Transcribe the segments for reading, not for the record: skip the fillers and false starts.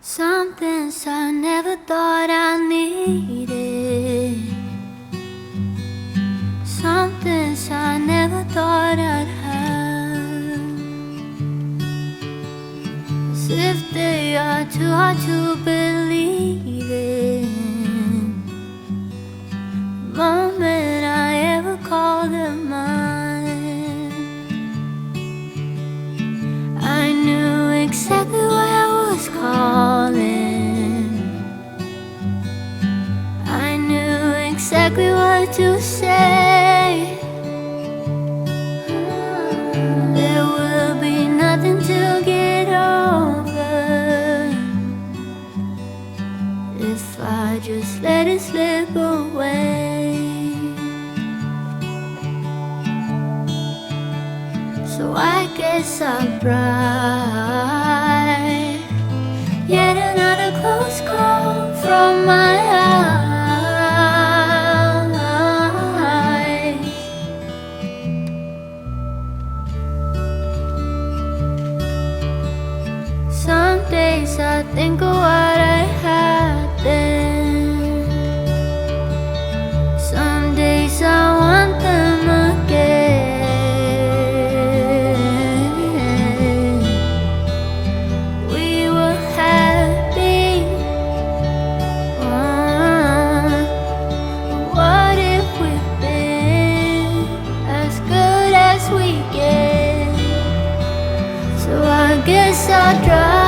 Some things I never thought I needed. Some things I never thought I'd have. As if they are too hard to believe in. The moment I ever called them mine, I knew exactly what I was calling. I knew exactly what to say. There will be nothing to get over if I just let it slip away. So I guess I'll try. Yet another close call from my eyes. Some days I think of what I had then. Some days I want them again. We were happy. What if we've been as good as we get? So I guess I'll try.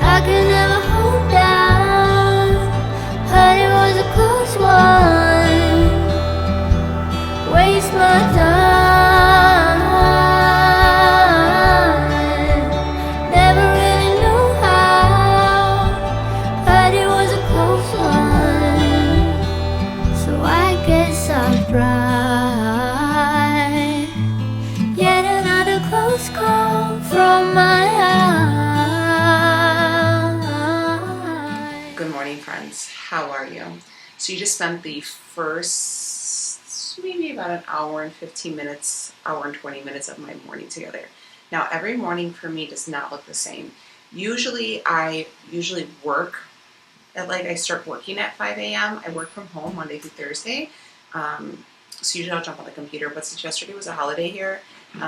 I could never hold down, but it was a close one. Waste my time. Never really knew how, but it was a close one. So I guess I'll try. Yet another close call from my eyes. Good morning, friends. How are you? So you just spent the first maybe about an hour and 15 minutes, hour and 20 minutes of my morning together. Now, every morning for me does not look the same. I work at I start working at 5 a.m. I work from home Monday through Thursday. So usually I'll jump on the computer, but since yesterday was a holiday here,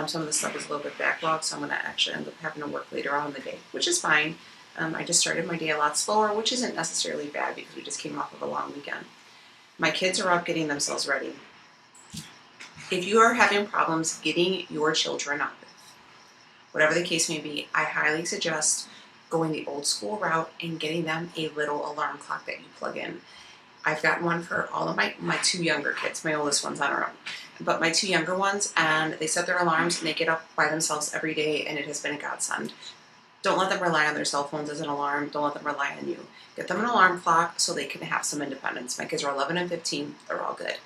some of the stuff is a little bit backlogged, so I'm going to actually end up having to work later on in the day, which is fine. I just started my day a lot slower, which isn't necessarily bad because we just came off of a long weekend. My kids are up getting themselves ready. If you are having problems getting your children up, whatever the case may be, I highly suggest going the old school route and getting them a little alarm clock that you plug in. I've got one for all of my two younger kids. My oldest one's on her own. But my two younger ones, and they set their alarms and they get up by themselves every day, and it has been a godsend. Don't let them rely on their cell phones as an alarm. Don't let them rely on you. Get them an alarm clock so they can have some independence. My kids are 11 and 15. They're all good.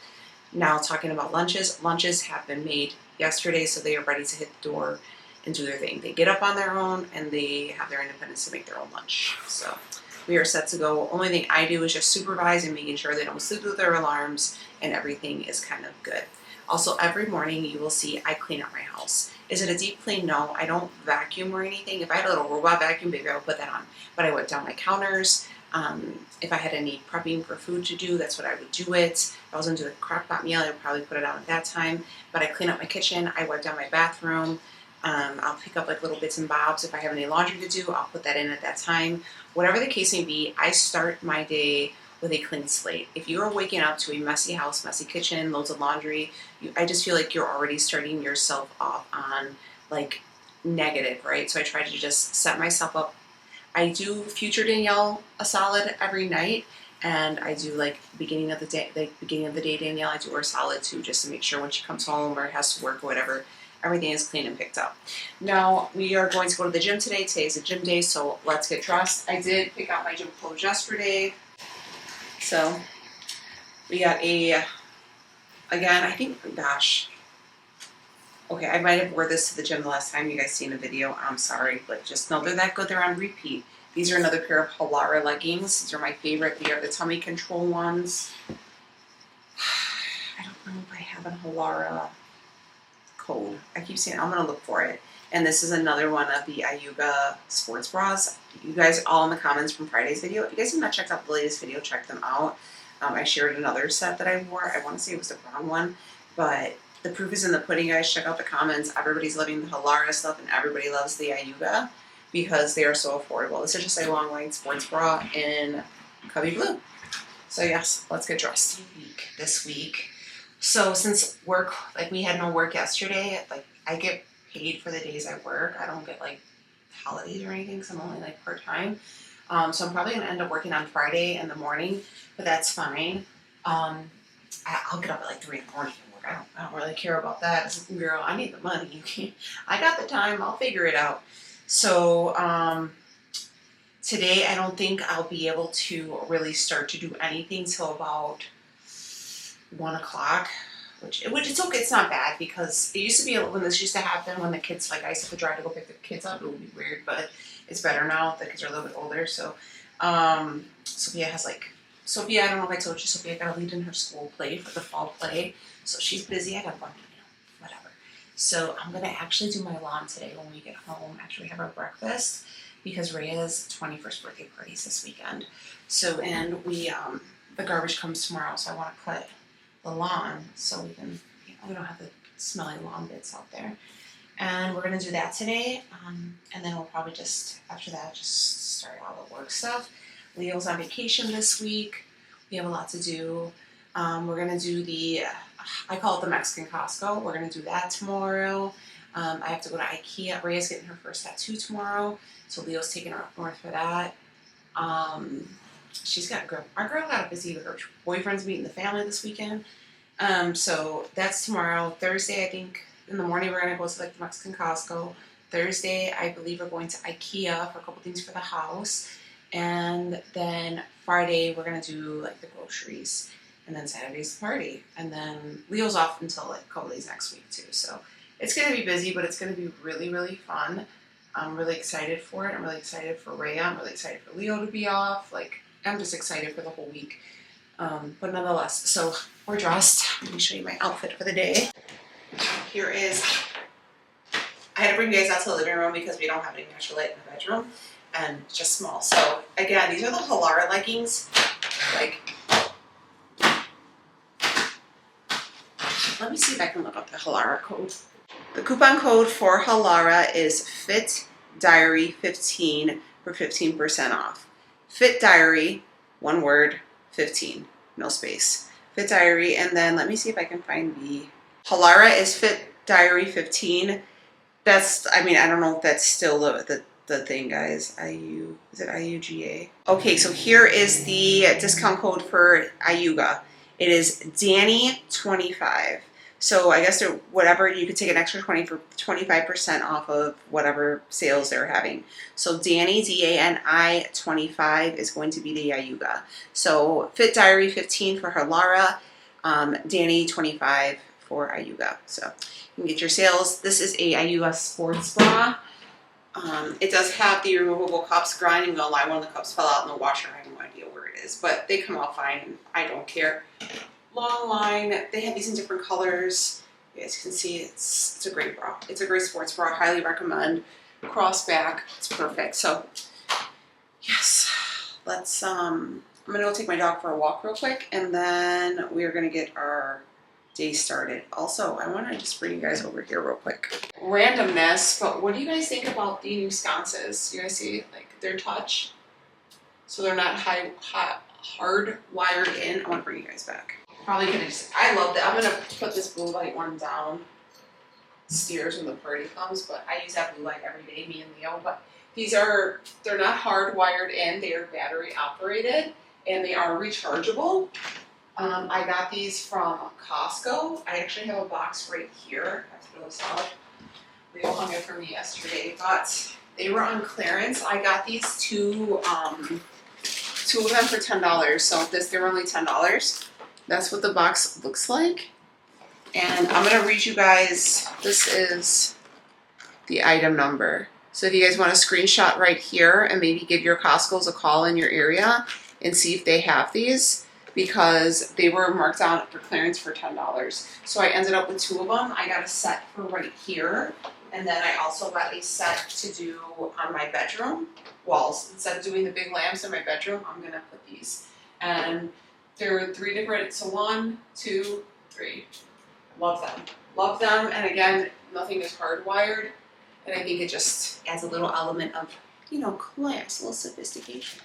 Now, talking about lunches. Lunches have been made yesterday, so they are ready to hit the door and do their thing. They get up on their own, and they have their independence to make their own lunch. So we are set to go. Only thing I do is just supervise and making sure they don't sleep with their alarms, and everything is kind of good. Also, every morning you will see I clean up my house. Is it a deep clean? No, I don't vacuum or anything. If I had a little robot vacuum, maybe I would put that on. But I wipe down my counters. If I had any prepping for food to do, that's what I would do it. If I was going to do a crock pot meal, I would probably put it on at that time. But I clean up my kitchen. I wipe down my bathroom. I'll pick up little bits and bobs. If I have any laundry to do, I'll put that in at that time. Whatever the case may be, I start my day with a clean slate. If you are waking up to a messy house, messy kitchen, loads of laundry, I just feel like you're already starting yourself off on negative, right? So I try to just set myself up. I do future Danielle a solid every night, and I do beginning of the day Danielle, I do her a solid too, just to make sure when she comes home or has to work or whatever, everything is clean and picked up. Now, we are going to go to the gym today. Today's a gym day, so let's get dressed. I did pick out my gym clothes yesterday. So, we got again, I think, gosh. Okay, I might have wore this to the gym the last time you guys seen a video. I'm sorry, but just know they're that good. They're on repeat. These are another pair of Halara leggings. These are my favorite. They are the tummy control ones. I don't know if I have a Halara code. I keep saying I'm gonna look for it. And this is another one of the IUGA sports bras. You guys all in the comments from Friday's video. If you guys have not checked out the latest video, check them out. I shared another set that I wore. I want to say it was the brown one, but the proof is in the pudding, guys. Check out the comments. Everybody's loving the Halara stuff, and everybody loves the IUGA because they are so affordable. This is just a long line sports bra in Cubby Blue. So yes, let's get dressed. This week. So since work, like we had no work yesterday, like I get paid for the days I work. I don't get like holidays or anything because I'm only like part-time. So I'm probably gonna end up working on Friday in the morning, but that's fine. I'll get up at like 3 in the morning and work. I don't really care about that. It's like, girl, I need the money. You can't. I got the time. I'll figure it out. So today I don't think I'll be able to really start to do anything till about 1 o'clock. Which it's okay, it's not bad because it used to be when this used to happen when the kids, like I used to drive to go pick the kids up, it would be weird, but it's better now. The kids are a little bit older, so Sophia, I don't know if I told you, Sophia got a lead in her school play for the fall play, so she's busy. I got one, whatever. So I'm gonna actually do my lawn today when we get home, after we have our breakfast, because Rhea's 21st birthday party's this weekend. So, and we, the garbage comes tomorrow, so I want to cut the lawn so we can, we don't have the smelly lawn bits out there. And we're gonna do that today, and then we'll probably just, after that, just start all the work stuff. Leo's on vacation this week. We have a lot to do. We're gonna do I call it the Mexican Costco. We're gonna do that tomorrow. I have to go to IKEA. Rhea's getting her first tattoo tomorrow, so Leo's taking her up north for that. Our girl got busy with her boyfriend's meeting the family this weekend. So that's tomorrow. Thursday, I think in the morning we're gonna go to like the Mexican Costco. Thursday, I believe we're going to IKEA for a couple things for the house. And then Friday, we're gonna do like the groceries. And then Saturday's the party. And then Leo's off until like a couple days next week too. So it's gonna be busy, but it's gonna be really, really fun. I'm really excited for it. I'm really excited for Rhea. I'm really excited for Leo to be off. Like, I'm just excited for the whole week. But nonetheless, so we're dressed. Let me show you my outfit for the day. Here is, I had to bring you guys out to the living room because we don't have any natural light in the bedroom, and it's just small. So again, these are the Halara leggings. Like, let me see if I can look up the Halara code. The coupon code for Halara is FitDiary15 for 15% off. Fit Diary, one word, 15, no space. Fit Diary, and then let me see if I can find the Halara is Fit Diary 15. That's, I mean, I don't know if that's still the thing, guys. Is it IUGA? Okay, so here is the discount code for IUGA. It is Danny25. So I guess whatever, you could take an extra 25% off of whatever sales they're having. So Danny, D-A-N-I 25 is going to be the IUGA. So Fit Diary 15 for Halara, Danny 25 for IUGA. So you can get your sales. This is a IUGA sports bra. It does have the removable cups. Grinding, no lie, one of the cups fell out in the washer. I have no idea where it is, but they come out fine, and I don't care. Long line. They have these in different colors. You guys can see it's a great bra. It's a great sports bra. Highly recommend. Cross back. It's perfect. So yes, let's I'm gonna go take my dog for a walk real quick, and then we're gonna get our day started. Also, I want to just bring you guys over here real quick. Randomness, but what do you guys think about the new sconces? You guys see, like, they're touch, so they're not hard wired in. I want to bring you guys back. Probably gonna just, I love that. I'm gonna put this blue light one down stairs when the party comes, but I use that blue light every day, me and Leo. But they're not hardwired in, they are battery operated, and they are rechargeable. I got these from Costco. I actually have a box right here. I have to those out. Leo hung it for me yesterday, but they were on clearance. I got these two of them for $10. So they were only $10. That's what the box looks like. And I'm gonna read you guys, this is the item number. So if you guys want to screenshot right here and maybe give your Costco's a call in your area and see if they have these. because they were marked down for clearance for $10. So I ended up with 2 of them. I got a set for right here, and then I also got a set to do on my bedroom walls. Instead of doing the big lamps in my bedroom, I'm gonna put these. And there were 3 different, so 1, 2, 3. Love them. Love them, and again, nothing is hardwired, and I think it just adds a little element of, you know, class, a little sophistication.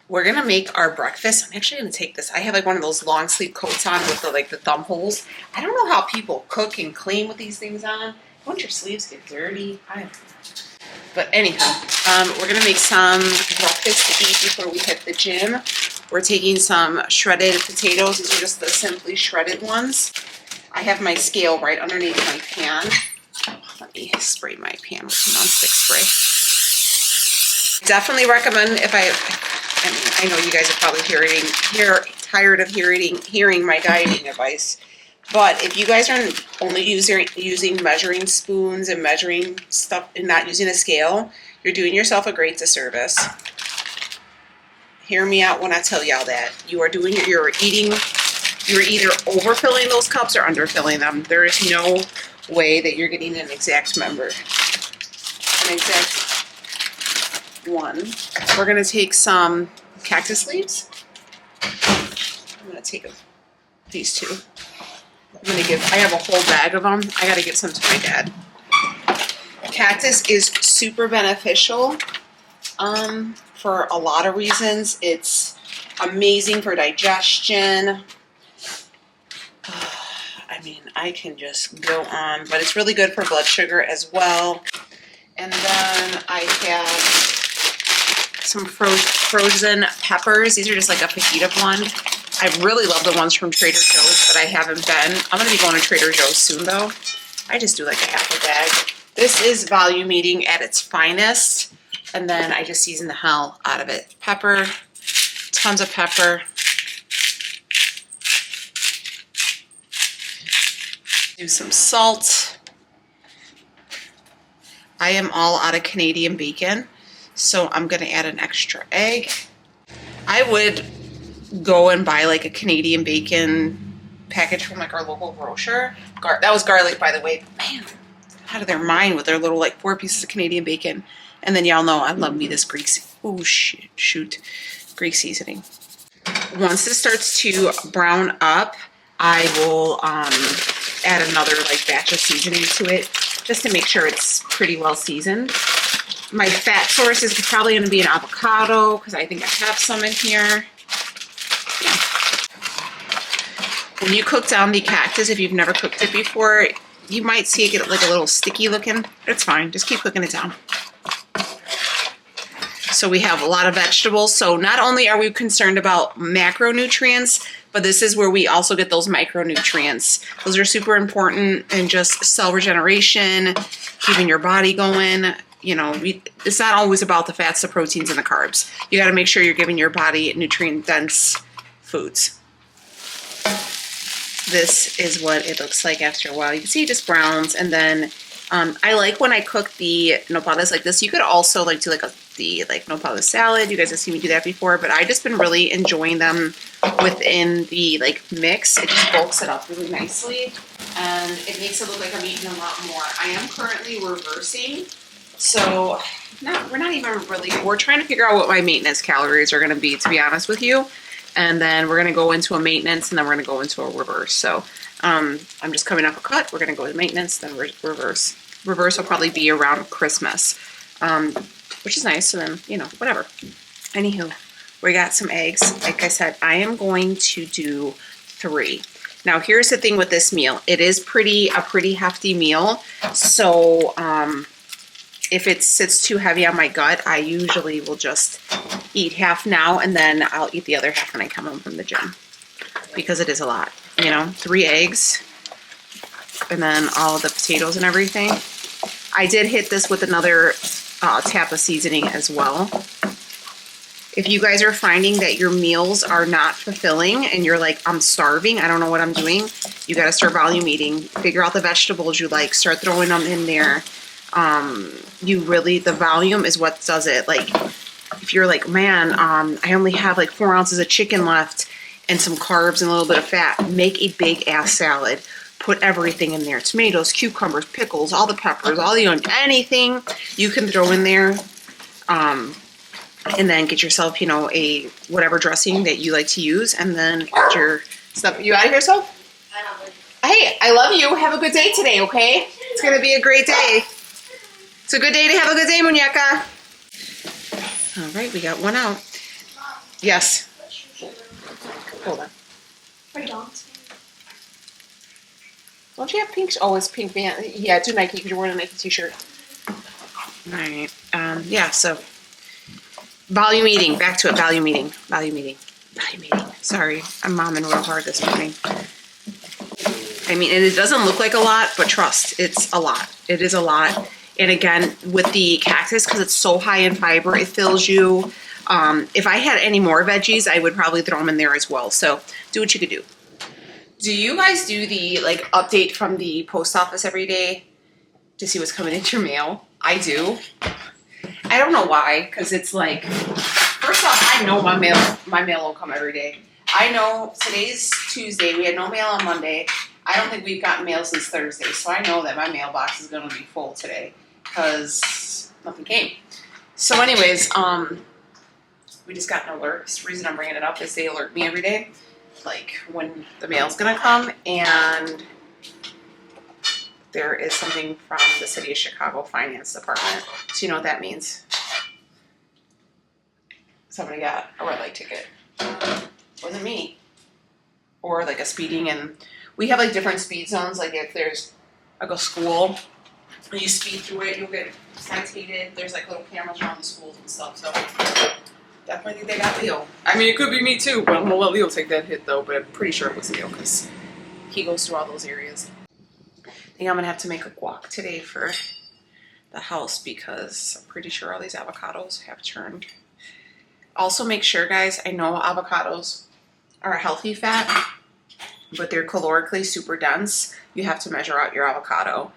We're gonna make our breakfast. I'm actually gonna take this. I have like one of those long sleeve coats on with the like the thumb holes. I don't know how people cook and clean with these things on. Won't your sleeves get dirty? I don't know. But anyhow, we're gonna make some breakfast to eat before we hit the gym. We're taking some shredded potatoes. These are just the simply shredded ones. I have my scale right underneath my pan. Let me spray my pan with some nonstick spray. Definitely recommend if I mean, I know you guys are probably tired of hearing my dieting advice, but if you guys are only using measuring spoons and measuring stuff and not using a scale, you're doing yourself a great disservice. Hear me out when I tell y'all that. You're either overfilling those cups or underfilling them. There is no way that you're getting an exact number. An exact one. We're gonna take some cactus leaves. I'm gonna take these 2. I have a whole bag of them. I gotta give some to my dad. Cactus is super beneficial for a lot of reasons. It's amazing for digestion. I mean, I can just go on, but it's really good for blood sugar as well. And then I have some frozen peppers. These are just like a fajita blend. I really love the ones from Trader Joe's, but I haven't been. I'm gonna be going to Trader Joe's soon though. I just do like a half a bag. This is volume eating at its finest. And then I just season the hell out of it. Pepper, tons of pepper. Do some salt. I am all out of Canadian bacon, so I'm gonna add an extra egg. I would go and buy like a Canadian bacon package from like our local grocer. That was garlic, by the way. Man, out of their mind with their little like 4 pieces of Canadian bacon. And then y'all know I love me this Greek seasoning. Once this starts to brown up, I will add another like batch of seasoning to it just to make sure it's pretty well seasoned. My fat source is probably going to be an avocado because I think I have some in here. Yeah. When you cook down the cactus, if you've never cooked it before, you might see it get like a little sticky looking. It's fine. Just keep cooking it down. So we have a lot of vegetables. So not only are we concerned about macronutrients, but this is where we also get those micronutrients. Those are super important in just cell regeneration, keeping your body going. You know, it's not always about the fats, the proteins, and the carbs. You got to make sure you're giving your body nutrient-dense foods. This is what it looks like after a while. You can see it just browns, and then I like when I cook the nopales like this. You could also like do like the nopales salad. You guys have seen me do that before, but I just been really enjoying them within the like mix. It just bulks it up really nicely, and it makes it look like I'm eating a lot more. I am currently reversing, so we're trying to figure out what my maintenance calories are going to be be honest with you, and then we're going to go into a maintenance, and then we're going to go into a reverse. So I'm just coming off a cut. We're going to go to maintenance, then reverse. Reverse will probably be around Christmas, which is nice. So then, you know, whatever. Anywho, we got some eggs. Like I said, I am going to do 3. Now, here's the thing with this meal. It is a pretty hefty meal. So if it sits too heavy on my gut, I usually will just eat half now, and then I'll eat the other half when I come home from the gym, because it is a lot. You know, 3 eggs, and then all the potatoes and everything. I did hit this with another tap of seasoning as well. If you guys are finding that your meals are not fulfilling and you're like, I'm starving, I don't know what I'm doing, you got to start volume eating. Figure out the vegetables you like, start throwing them in there. The volume is what does it. Like, if you're like, man, I only have like 4 ounces of chicken left, and some carbs and a little bit of fat. Make a big ass salad. Put everything in there. Tomatoes, cucumbers, pickles, all the peppers, all the onions, anything you can throw in there. And then get yourself, you know, a whatever dressing that you like to use, and then add your stuff. You out of here, so? Hey, I love you. Have a good day today, okay? It's gonna be a great day. It's a good day to have a good day, muñeca. All right, we got one out. Yes. Hold on. Don't you have pink? Oh, it's pink band. Yeah, do Nike because you're wearing a Nike t-shirt. All right. Yeah, so volume eating. Back to it. Volume eating. Volume eating. Volume eating. Sorry, I'm momming real hard this morning. I mean, and it doesn't look like a lot, but trust, it's a lot. It is a lot. And again, with the cactus, because it's so high in fiber, it fills you. If I had any more veggies, I would probably throw them in there as well. So do what you could do. Do you guys do the like update from the post office every day to see what's coming into your mail? I do. I don't know why, because it's like, first off, I know my mail will come every day. I know today's Tuesday. We had no mail on Monday. I don't think we've gotten mail since Thursday, so I know that my mailbox is going to be full today because nothing came. So anyways, we just got an alert. The reason I'm bringing it up is they alert me every day, like when the mail's going to come, and there is something from the City of Chicago Finance Department. So you know what that means. Somebody got a red light ticket. Wasn't me. Or like a speeding, and we have like different speed zones. Like if there's like a school and you speed through it, you'll get citated. There's like little cameras around the schools and stuff. So definitely think they got Leo. I mean, it could be me too, but I'm gonna let Leo take that hit though. But I'm pretty sure it was Leo because he goes through all those areas. I think I'm gonna have to make a guac today for the house because I'm pretty sure all these avocados have turned. Also make sure, guys, I know avocados are a healthy fat, but they're calorically super dense. You have to measure out your avocado.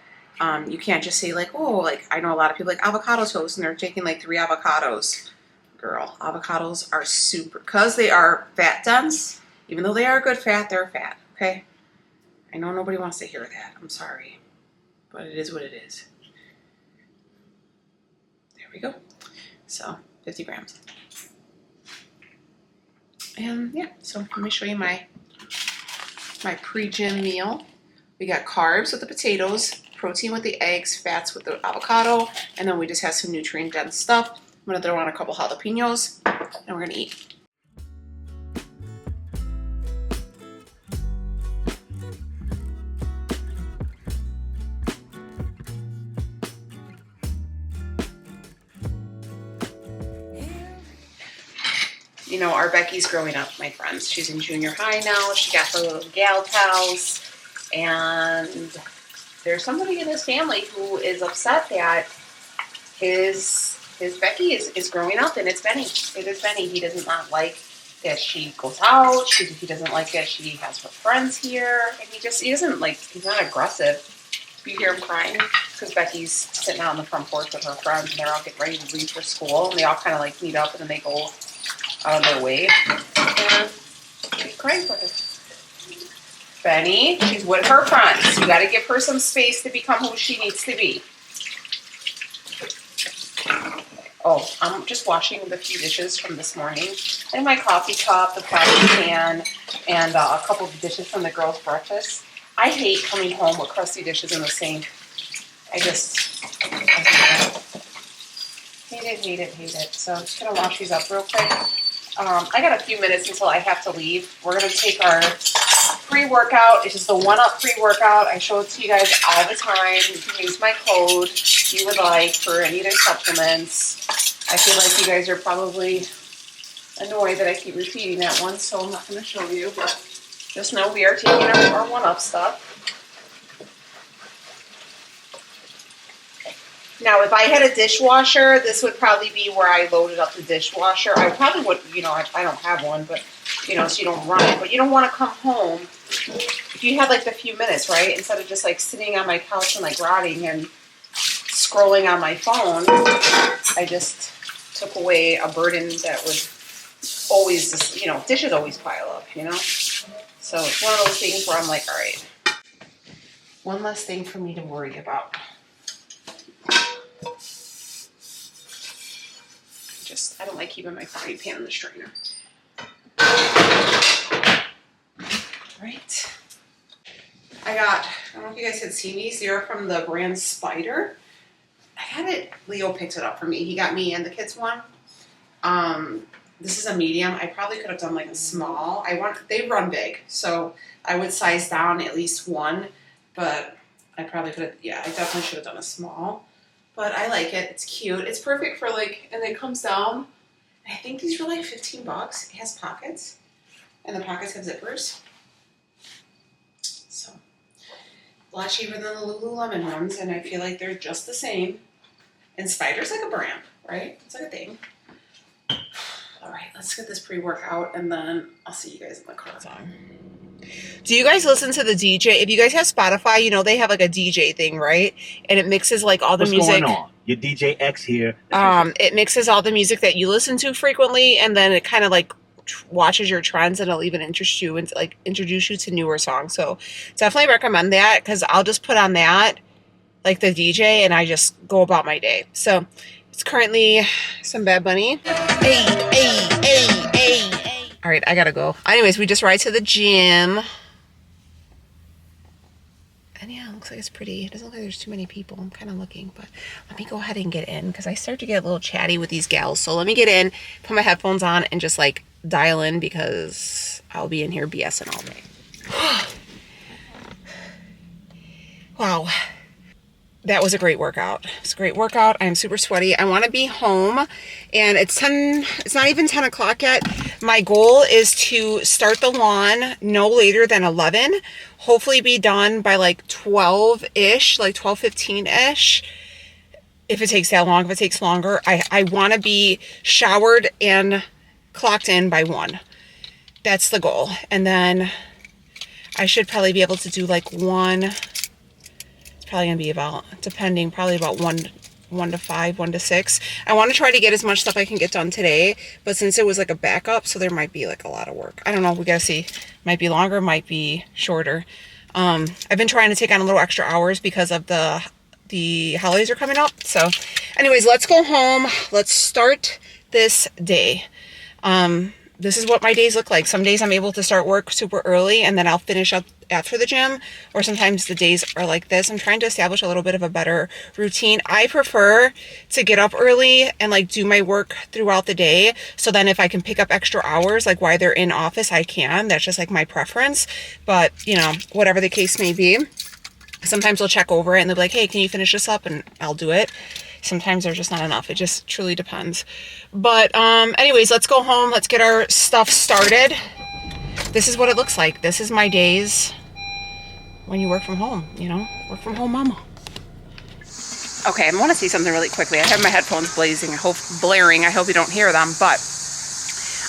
You can't just say like, oh, like I know a lot of people like avocado toast and they're taking like 3 avocados. Girl, avocados are super, because they are fat dense, even though they are good fat, they're fat, okay? I know nobody wants to hear that. I'm sorry, but it is what it is. There we go. So 50 grams. And yeah, so let me show you my pre-gym meal. We got carbs with the potatoes, protein with the eggs, fats with the avocado, and then we just have some nutrient-dense stuff. I'm gonna throw on a couple jalapenos, and we're gonna eat. You know, our Becky's growing up, my friends. She's in junior high now. She got her little gal pals. And there's somebody in his family who is upset that his Becky is growing up, and it's Benny. It is Benny. He does not like that she goes out. He doesn't like that she has her friends here. And he doesn't like, he's not aggressive. You hear him crying because Becky's sitting out on the front porch with her friends, and they're all getting ready to leave for school. And they all kind of like meet up, and then they go out of their way, and she's crying for her. Benny, she's with her friends. You got to give her some space to become who she needs to be. Oh, I'm just washing the few dishes from this morning. And my coffee cup, the coffee can, and a couple of dishes from the girls' breakfast. I hate coming home with crusty dishes in the sink. I hate it. So I'm just going to wash these up real quick. I got a few minutes until I have to leave. We're going to take our pre-workout. It's just the 1-up pre-workout. I show it to you guys all the time. You can use my code you would like for any of their supplements. I feel like you guys are probably annoyed that I keep repeating that one, so I'm not going to show you. But just know we are taking our 1-up stuff. Now, if I had a dishwasher, this would probably be where I loaded up the dishwasher. I probably would, you know, I don't have one, but, you know, so you don't run it. But you don't want to come home if you have, like, the few minutes, right? Instead of just, like, sitting on my couch and, like, rotting and scrolling on my phone, I just took away a burden that would always just, you know, dishes always pile up, you know? So it's one of those things where I'm like, all right, one less thing for me to worry about. I don't like keeping my frying pan in the strainer. Right. I don't know if you guys had seen these. They're from the brand Spider. I had it, Leo picked it up for me. He got me and the kids one. This is a medium. I probably could have done like a small. They run big, so I would size down at least one, but I probably could have, yeah, I definitely should have done a small. But I like it. It's cute. It's perfect for like, and it comes down. I think these were like 15 bucks. It has pockets, and the pockets have zippers. So, a lot cheaper than the Lululemon ones, and I feel like they're just the same. And Spider's like a brand, right? It's like a thing. All right, let's get this pre-workout, and then I'll see you guys in the car. Do you guys listen to the DJ? If you guys have Spotify, you know they have like a DJ thing, right? And it mixes like all the music. What's going on? Your DJ X here. It mixes all the music that you listen to frequently, and then it kind of like watches your trends, and it'll even introduce you to newer songs. So definitely recommend that, because I'll just put on that, like the DJ, and I just go about my day. So it's currently some Bad Bunny. Hey. All right, I gotta go. Anyways, we just ride to the gym. And yeah, it looks like it's pretty. It doesn't look like there's too many people. I'm kind of looking, but let me go ahead and get in, because I start to get a little chatty with these gals. So let me get in, put my headphones on, and just like dial in, because I'll be in here BSing all day. Wow. That was a great workout. It's a great workout. I'm super sweaty. I want to be home, and it's not even 10 o'clock yet. My goal is to start the lawn no later than 11. Hopefully be done by like 12-ish, like 12:15-ish. If it takes that long, if it takes longer, I want to be showered and clocked in by 1. That's the goal. And then I should probably be able to do like 1. Probably gonna be about, depending, probably about 1 to 5, 1 to 6. I want to try to get as much stuff I can get done today, but since it was like a backup, so there might be like a lot of work. I don't know. We gotta see. Might be longer, might be shorter. I've been trying to take on a little extra hours because of the holidays are coming up. So, anyways, let's go home. Let's start this day. This is what my days look like. Some days I'm able to start work super early, and then I'll finish up after the gym, or sometimes the days are like this. I'm trying to establish a little bit of a better routine. I prefer to get up early and like do my work throughout the day. So then if I can pick up extra hours, like while they're in office, I can. That's just like my preference. But, you know, whatever the case may be, sometimes they'll check over it and they'll be like, hey, can you finish this up? And I'll do it. Sometimes there's just not enough. It just truly depends. But anyways, let's go home. Let's get our stuff started. This is what it looks like. This is my days when you work from home, you know, work from home mama. Okay, I want to say something really quickly. I have my headphones blaring. I hope you don't hear them, but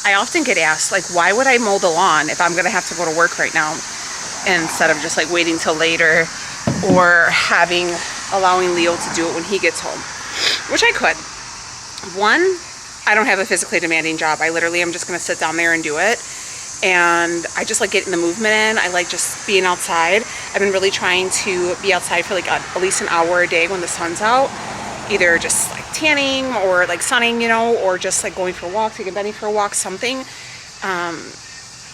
I often get asked, like, why would I mow the lawn if I'm going to have to go to work right now instead of just like waiting till later, or allowing Leo to do it when he gets home, which I could. One, I don't have a physically demanding job. I literally am just going to sit down there and do it. And I just like getting the movement in. I like just being outside. I've been really trying to be outside for like at least an hour a day when the sun's out. Either just like tanning or like sunning, you know, or just like going for a walk, taking Benny for a walk, something.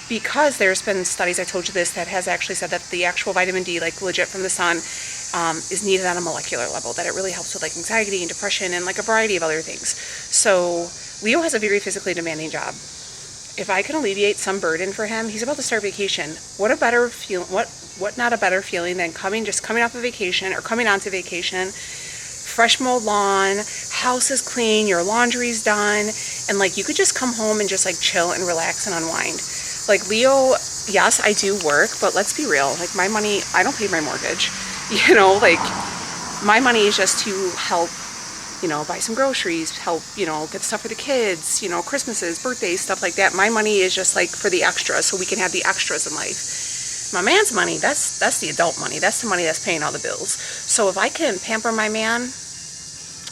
Because there's been studies, I told you this, that has actually said that the actual vitamin D, like legit from the sun, is needed on a molecular level, that it really helps with like anxiety and depression and like a variety of other things. So Leo has a very physically demanding job. If I can alleviate some burden for him, he's about to start vacation. What a better feeling, what not a better feeling than coming off a vacation or coming onto vacation, fresh mowed lawn, house is clean, your laundry's done, and like you could just come home and just like chill and relax and unwind. Like Leo, yes, I do work, but let's be real. Like my money, I don't pay my mortgage. You know, like my money is just to help, you know, buy some groceries, help, you know, get stuff for the kids, you know, Christmases, birthdays, stuff like that. My money is just like for the extras, so we can have the extras in life. My man's money, that's the adult money. That's the money that's paying all the bills. So if I can pamper my man,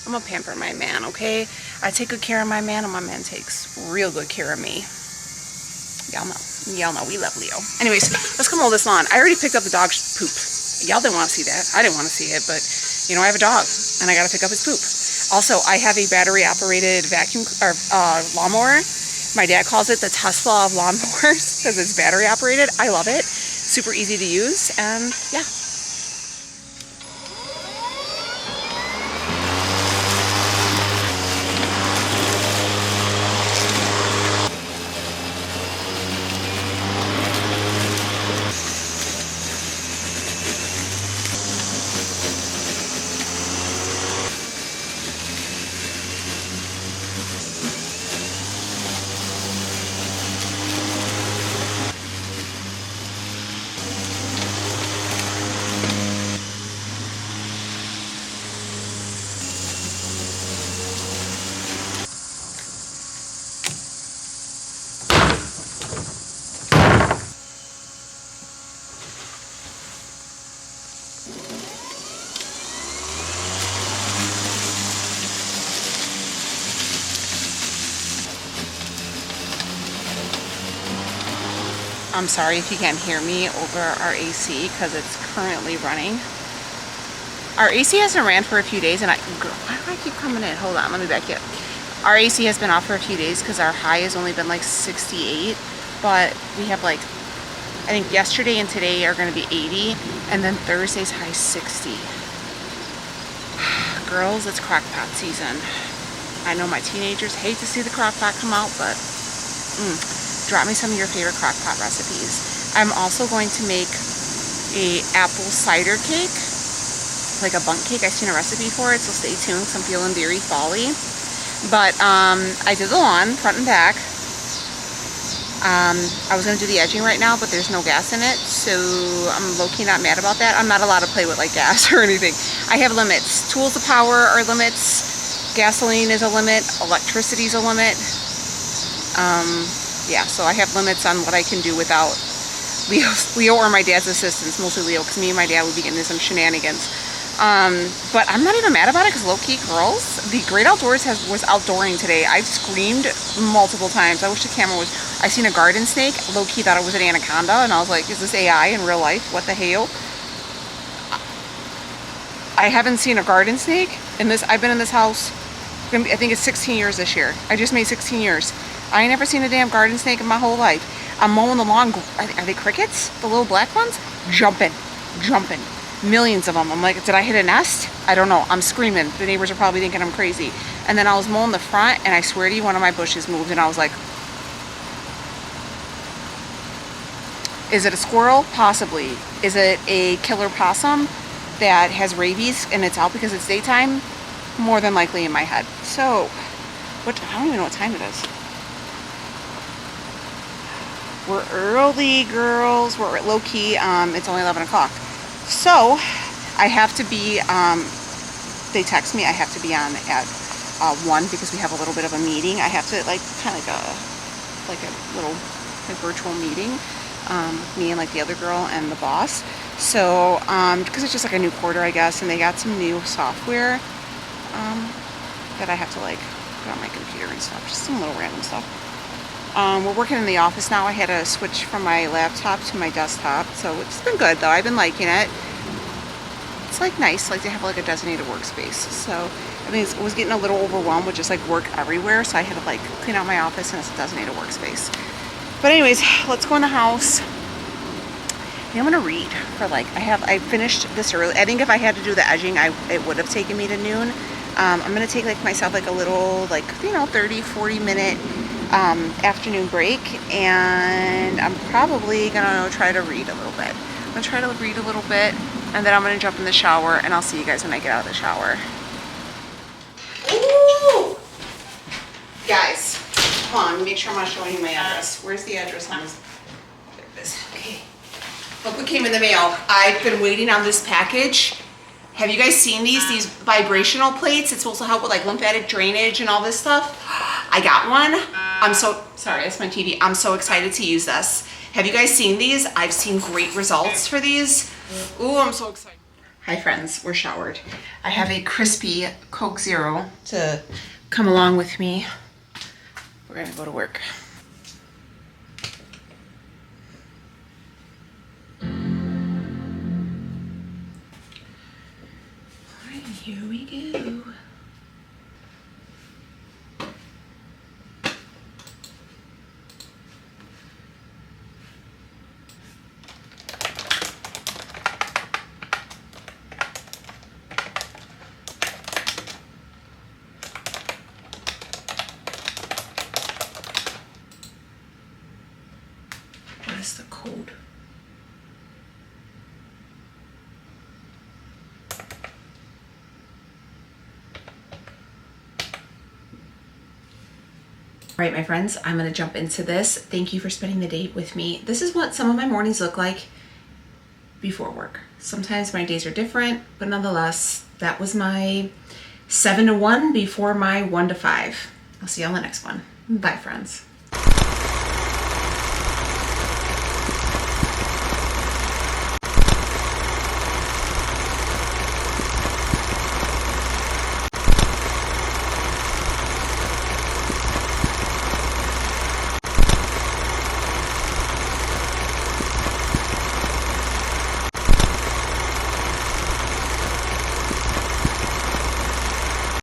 I'm gonna pamper my man, okay? I take good care of my man, and my man takes real good care of me. Y'all know we love Leo. Anyways, let's come mow this lawn. I already picked up the dog's poop. Y'all didn't want to see that. I didn't want to see it, but you know, I have a dog and I got to pick up his poop. Also, I have a battery operated vacuum or lawnmower. My dad calls it the Tesla of lawnmowers because it's battery operated. I love it. Super easy to use, and yeah. I'm sorry if you can't hear me over our AC because it's currently running. Our AC hasn't ran for a few days, and why do I keep coming in? Hold on, let me back you up. Our AC has been off for a few days because our high has only been like 68, but we have like, I think yesterday and today are going to be 80, and then Thursday's high 60. Girls, it's crock pot season. I know my teenagers hate to see the crock pot come out, but drop me some of your favorite crock pot recipes. I'm also going to make a apple cider cake, like a bundt cake. I've seen a recipe for it, so stay tuned because I'm feeling very fall-y. But I did the lawn, front and back. I was going to do the edging right now, but there's no gas in it, so I'm low-key not mad about that. I'm not allowed to play with like gas or anything. I have limits. Tools of power are limits. Gasoline is a limit. Electricity is a limit. Yeah, so I have limits on what I can do without Leo or my dad's assistance, mostly Leo, because me and my dad would be getting into some shenanigans. But I'm not even mad about it because low-key, girls, the Great Outdoors was outdooring today. I've screamed multiple times. I wish the camera was... I seen a garden snake. Low-key thought it was an anaconda, and I was like, is this AI in real life? What the hell? I haven't seen a garden snake in this. I've been in this house, I think it's 16 years this year. I just made 16 years. I ain't never seen a damn garden snake in my whole life. I'm mowing the lawn. Are they crickets? The little black ones? Jumping. Millions of them. I'm like, did I hit a nest? I don't know. I'm screaming. The neighbors are probably thinking I'm crazy. And then I was mowing the front, and I swear to you, one of my bushes moved, and I was like, is it a squirrel? Possibly. Is it a killer possum that has rabies and it's out because it's daytime? More than likely in my head. So, I don't even know what time it is. We're early, girls. We're low-key. It's only 11 o'clock. So, I have to be, they text me, I have to be on at 1 because we have a little bit of a meeting. I have to, like, kind of like a little virtual meeting. Me and, like, the other girl and the boss. So, because it's just, like, a new quarter, I guess, and they got some new software that I have to, like, put on my computer and stuff. Just some little random stuff. We're working in the office now. I had to switch from my laptop to my desktop, so it's been good though. I've been liking it. It's like nice, like to have like a designated workspace. So I mean, it was getting a little overwhelmed with just like work everywhere, so I had to like clean out my office, and it's a designated workspace. But anyways, let's go in the house. I'm gonna read for like I finished this early. I think if I had to do the edging, it would have taken me to noon. I'm gonna take like myself like a little 30-40 minute afternoon break, and I'm probably gonna try to read a little bit. I'm gonna try to read a little bit, and then I'm gonna jump in the shower, and I'll see you guys when I get out of the shower. Ooh! Guys, hold on, let me make sure I'm not showing you my address. Where's the address on this? There it is. Okay. Look what came in the mail. I've been waiting on this package. Have you guys seen these vibrational plates? It's supposed to help with like lymphatic drainage and all this stuff. I got one. I'm so, sorry, that's my TV. I'm so excited to use this. Have you guys seen these? I've seen great results for these. Ooh, I'm so excited. Hi friends, we're showered. I have a crispy Coke Zero to come along with me. We're gonna go to work. Here we go. What is the code? All right, my friends, I'm gonna jump into this. Thank you for spending the day with me. This is what some of my mornings look like before work. Sometimes my days are different, but nonetheless, that was my 7 to 1 before my 1 to 5. I'll see you on the next one. Bye, friends.